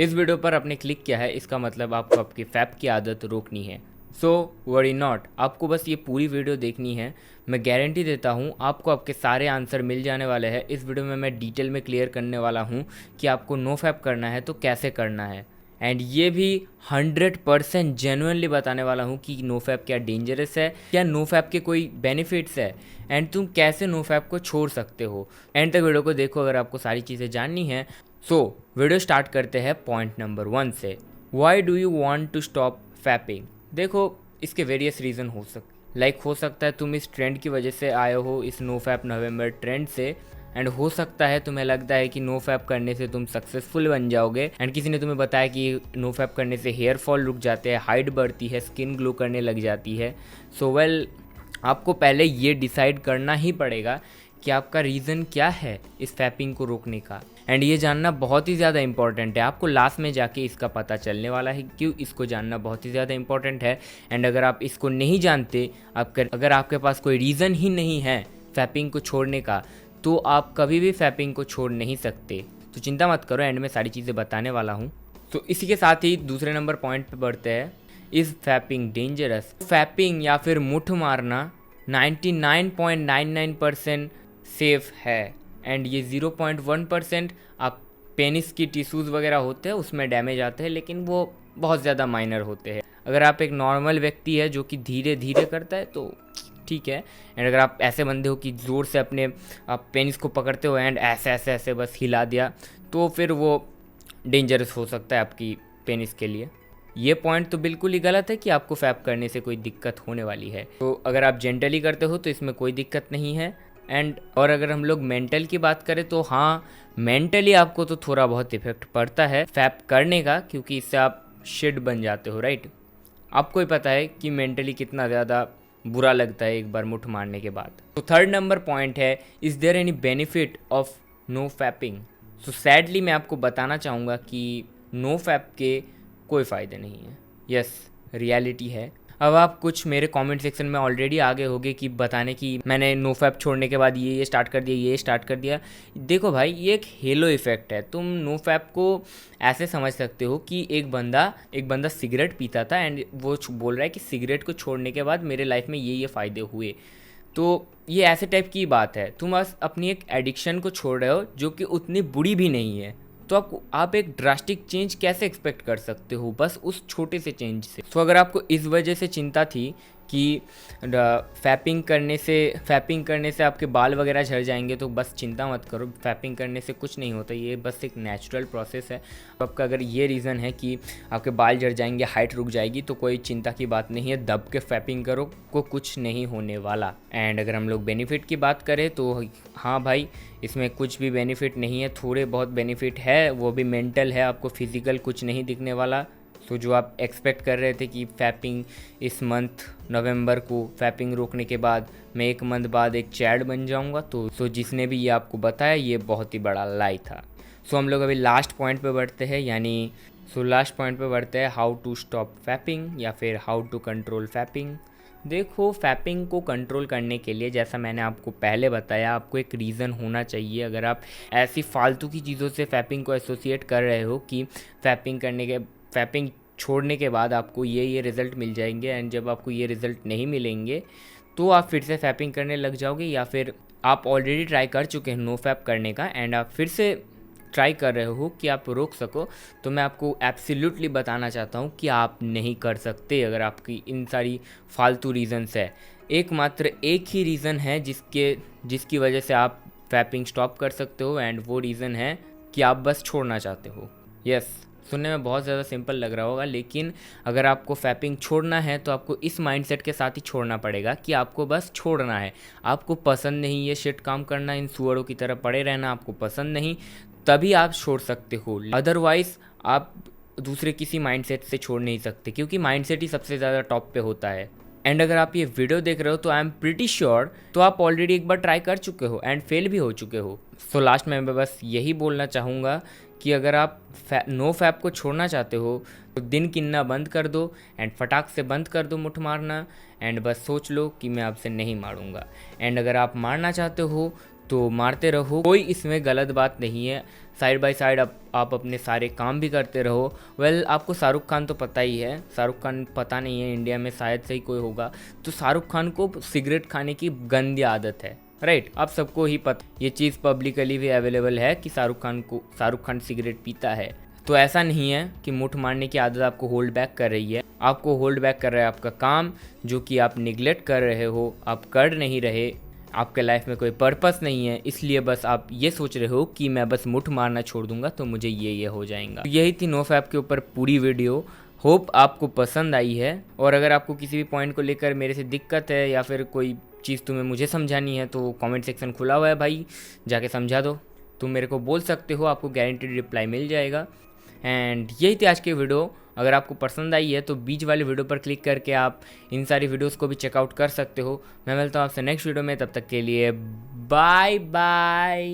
इस वीडियो पर आपने क्लिक किया है, इसका मतलब आपको आपकी फैप की आदत रोकनी है। सो वरी नॉट, आपको बस ये पूरी वीडियो देखनी है। मैं गारंटी देता हूँ आपको आपके सारे आंसर मिल जाने वाले हैं। इस वीडियो में मैं डिटेल में क्लियर करने वाला हूँ कि आपको नो फैप करना है तो कैसे करना है, एंड ये भी 100% जेन्युइनली बताने वाला हूँ कि नो फैप क्या डेंजरस है, क्या नो फैप के कोई बेनिफिट्स है, एंड तुम कैसे नो फैप को छोड़ सकते हो। एंड तक वीडियो को देखो अगर आपको सारी चीज़ें जाननी है। सो वीडियो स्टार्ट करते हैं पॉइंट नंबर 1 से। Why do you want to stop fapping? देखो, इसके वेरियस रीज़न हो सकता है तुम इस ट्रेंड की वजह से आए हो, इस नो फैप नवंबर ट्रेंड से, एंड हो सकता है तुम्हें लगता है कि नो फैप करने से तुम सक्सेसफुल बन जाओगे, एंड किसी ने तुम्हें बताया कि नो फैप करने से हेयर फॉल रुक जाते हैं, हाइट बढ़ती है, स्किन ग्लो करने लग जाती है। सो वेल, आपको पहले ये डिसाइड करना ही पड़ेगा कि आपका रीज़न क्या है इस फैपिंग को रोकने का, एंड ये जानना बहुत ही ज़्यादा इंपॉर्टेंट है। आपको लास्ट में जाके इसका पता चलने वाला है क्यों इसको जानना बहुत ही ज़्यादा इंपॉर्टेंट है। एंड अगर आप इसको नहीं जानते, अगर आपके पास कोई रीज़न ही नहीं है फैपिंग को छोड़ने का, तो आप कभी भी फैपिंग को छोड़ नहीं सकते। तो चिंता मत करो, एंड में सारी चीज़ें बताने वाला हूँ। तो इसी के साथ ही दूसरे नंबर पॉइंट पे बढ़ते हैं। Is fapping dangerous? फैपिंग या फिर मुठ मारना 99.99% सेफ है, एंड ये 0.1% आप पेनिस की टिश्यूज़ वगैरह होते हैं उसमें डैमेज आते हैं, लेकिन वो बहुत ज़्यादा माइनर होते हैं। अगर आप एक नॉर्मल व्यक्ति है जो कि धीरे धीरे करता है तो ठीक है, एंड अगर आप ऐसे बंदे हो कि ज़ोर से अपने आप पेनिस को पकड़ते हो एंड ऐसे ऐसे ऐसे बस हिला दिया, तो फिर वो डेंजरस हो सकता है आपकी पेनिस के लिए। ये पॉइंट तो बिल्कुल ही गलत है कि आपको फैप करने से कोई दिक्कत होने वाली है। तो अगर आप जेंटली करते हो तो इसमें कोई दिक्कत नहीं है। एंड और अगर हम लोग मेंटल की बात करें तो हाँ, मेंटली आपको तो थोड़ा बहुत इफेक्ट पड़ता है फैप करने का, क्योंकि इससे आप शिड बन जाते हो, राइट। आपको ही पता है कि मेंटली कितना ज़्यादा बुरा लगता है एक बार मुठ मारने के बाद। तो थर्ड नंबर पॉइंट है, is there any benefit of no fapping? So sadly मैं आपको बताना चाहूँगा कि नो फैप के कोई फ़ायदे नहीं है। यस, रियलिटी है। अब आप कुछ मेरे कमेंट सेक्शन में ऑलरेडी आगे होगे कि बताने की मैंने नो फैप छोड़ने के बाद ये स्टार्ट कर दिया, ये स्टार्ट कर दिया। देखो भाई, ये एक हेलो इफ़ेक्ट है। तुम नो फैप को ऐसे समझ सकते हो कि एक बंदा सिगरेट पीता था एंड वो बोल रहा है कि सिगरेट को छोड़ने के बाद मेरे लाइफ में ये फ़ायदे हुए। तो ये ऐसे टाइप की बात है। तुम बस अपनी एक एडिक्शन को छोड़ रहे हो जो कि उतनी बुरी भी नहीं है, तो आप एक ड्रास्टिक चेंज कैसे एक्सपेक्ट कर सकते हो बस उस छोटे से चेंज से। तो अगर आपको इस वजह से चिंता थी कि फैपिंग करने से आपके बाल वगैरह झड़ जाएंगे, तो बस चिंता मत करो, फैपिंग करने से कुछ नहीं होता। ये बस एक नेचुरल प्रोसेस है। तो आपका अगर ये रीज़न है कि आपके बाल झड़ जाएंगे, हाइट रुक जाएगी, तो कोई चिंता की बात नहीं है। दब के फैपिंग करो, को कुछ नहीं होने वाला। एंड अगर हम लोग बेनिफिट की बात करें तो हाँ भाई, इसमें कुछ भी बेनिफिट नहीं है। थोड़े बहुत बेनिफिट है, वो भी मेंटल है, आपको फिजिकल कुछ नहीं दिखने वाला। तो जो आप एक्सपेक्ट कर रहे थे कि फैपिंग इस मंथ नवंबर को फैपिंग रोकने के बाद मैं 1 मंथ बाद एक चैड बन जाऊंगा, तो जिसने भी ये आपको बताया ये बहुत ही बड़ा लाई था। सो हम लोग अभी लास्ट पॉइंट पे बढ़ते हैं, लास्ट पॉइंट पे बढ़ते हैं, हाउ टू स्टॉप फैपिंग या फिर हाउ टू कंट्रोल फैपिंग। देखो, फैपिंग को कंट्रोल करने के लिए, जैसा मैंने आपको पहले बताया, आपको एक रीज़न होना चाहिए। अगर आप ऐसी फालतू की चीज़ों से फैपिंग को एसोसिएट कर रहे हो कि फैपिंग छोड़ने के बाद आपको ये रिज़ल्ट मिल जाएंगे, एंड जब आपको ये रिज़ल्ट नहीं मिलेंगे तो आप फिर से फैपिंग करने लग जाओगे, या फिर आप ऑलरेडी ट्राई कर चुके हैं नो फैप करने का एंड आप फिर से ट्राई कर रहे हो कि आप रोक सको, तो मैं आपको एब्सोल्युटली बताना चाहता हूँ कि आप नहीं कर सकते। अगर आपकी इन सारी फालतू रीज़न्स है, एकमात्र एक ही रीज़न है जिसकी वजह से आप फैपिंग स्टॉप कर सकते हो, एंड वो रीज़न है कि आप बस छोड़ना चाहते हो। यस, सुनने में बहुत ज़्यादा सिंपल लग रहा होगा, लेकिन अगर आपको फैपिंग छोड़ना है तो आपको इस माइंडसेट के साथ ही छोड़ना पड़ेगा कि आपको बस छोड़ना है। आपको पसंद नहीं ये शिट काम करना, इन सुअरों की तरह पड़े रहना आपको पसंद नहीं, तभी आप छोड़ सकते हो। अदरवाइज़ आप दूसरे किसी माइंडसेट से छोड़ नहीं सकते, क्योंकि माइंडसेट ही सबसे ज़्यादा टॉप पे होता है। एंड अगर आप ये वीडियो देख रहे हो तो आई एम प्रिटी श्योर तो आप ऑलरेडी एक बार ट्राई कर चुके हो एंड फेल भी हो चुके हो। सो लास्ट में मैं बस यही बोलना चाहूँगा कि अगर आप नो फैप को छोड़ना चाहते हो तो दिन गिनना बंद कर दो एंड फटाक से बंद कर दो मुठ मारना, एंड बस सोच लो कि मैं आपसे नहीं मारूंगा। एंड अगर आप मारना चाहते हो तो मारते रहो, कोई इसमें गलत बात नहीं है। साइड बाय साइड आप अपने सारे काम भी करते रहो। वेल आपको शाहरुख खान तो पता ही है, शाहरुख खान पता नहीं है इंडिया में शायद से ही कोई होगा, तो शाहरुख खान को सिगरेट खाने की गंदी आदत है, राइट। आप सबको ही पता, ये चीज़ पब्लिकली भी अवेलेबल है कि शाहरुख खान सिगरेट पीता है। तो ऐसा नहीं है कि मुठ मारने की आदत आपको होल्ड बैक कर रही है, आपको होल्ड बैक कर रहा है आपका काम, जो कि आप निगलेक्ट कर रहे हो, आप कर नहीं रहे, आपके लाइफ में कोई पर्पस नहीं है, इसलिए बस आप ये सोच रहे हो कि मैं बस मुठ मारना छोड़ दूंगा तो मुझे ये हो जाएगा। तो यही थी नोफैप के ऊपर पूरी वीडियो। होप आपको पसंद आई है, और अगर आपको किसी भी पॉइंट को लेकर मेरे से दिक्कत है या फिर कोई चीज़ तुम्हें मुझे समझानी है तो कमेंट सेक्शन खुला हुआ है भाई, जाके समझा दो। तुम मेरे को बोल सकते हो, आपको गारंटीड रिप्लाई मिल जाएगा। एंड यही थी आज की वीडियो। अगर आपको पसंद आई है तो बीच वाली वीडियो पर क्लिक करके आप इन सारी वीडियोस को भी चेकआउट कर सकते हो। मैं मिलता हूँ आपसे नेक्स्ट वीडियो में, तब तक के लिए बाय बाय।